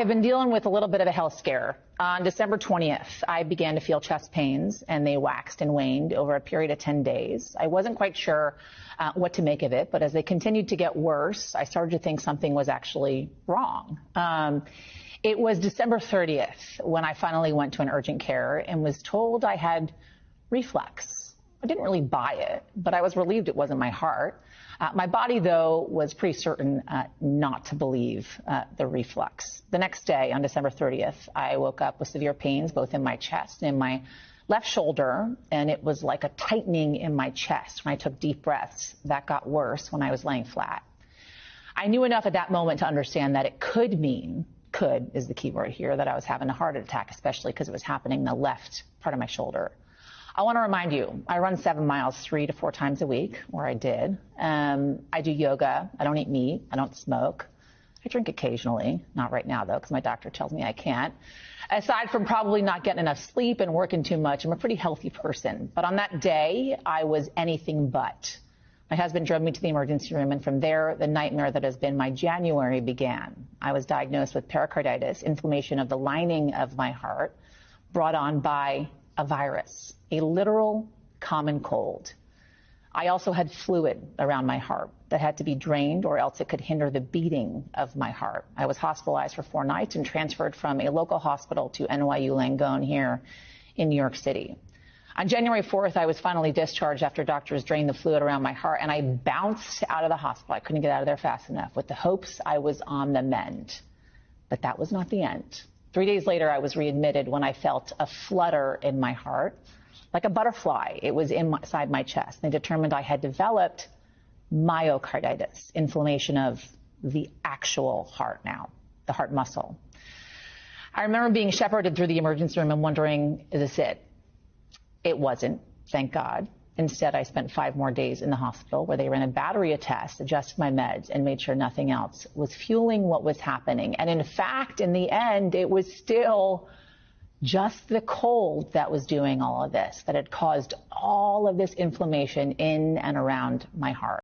I've been dealing with a little bit of a health scare. On December 20th, I began to feel chest pains, and they waxed and waned over a period of 10 days. I wasn't quite sure what to make of it, but as they continued to get worse, I started to think something was actually wrong. It was December 30th when I finally went to an urgent care and was told I had reflux. I didn't really buy it, but I was relieved it wasn't my heart. My body, though, was pretty certain not to believe the reflux. The next day, on December 30th, I woke up with severe pains both in my chest and in my left shoulder, and it was like a tightening in my chest. When I took deep breaths, that got worse when I was laying flat. I knew enough at that moment to understand that it could mean, could is the key word here, that I was having a heart attack, especially because it was happening in the left part of my shoulder. I want to remind you, I run 7 miles 3 to 4 times a week, or I did. I do yoga. I don't eat meat. I don't smoke. I drink occasionally. Not right now, though, because my doctor tells me I can't. Aside from probably not getting enough sleep and working too much, I'm a pretty healthy person. But on that day, I was anything but. My husband drove me to the emergency room, and from there, the nightmare that has been my January began. I was diagnosed with pericarditis, inflammation of the lining of my heart, brought on by a virus, a literal common cold. I also had fluid around my heart that had to be drained, or else it could hinder the beating of my heart. I was hospitalized for 4 nights and transferred from a local hospital to NYU Langone here in New York City. On January 4th, I was finally discharged after doctors drained the fluid around my heart, and I bounced out of the hospital. I couldn't get out of there fast enough with the hopes I was on the mend. But that was not the end. 3 days later, I was readmitted when I felt a flutter in my heart, like a butterfly. It was inside my chest. They determined I had developed myocarditis, inflammation of the actual heart now, the heart muscle. I remember being shepherded through the emergency room and wondering, is this it? It wasn't, thank God. Instead, I spent 5 more days in the hospital where they ran a battery of tests, adjusted my meds, and made sure nothing else was fueling what was happening. And in fact, in the end, it was still just the cold that was doing all of this, that had caused all of this inflammation in and around my heart.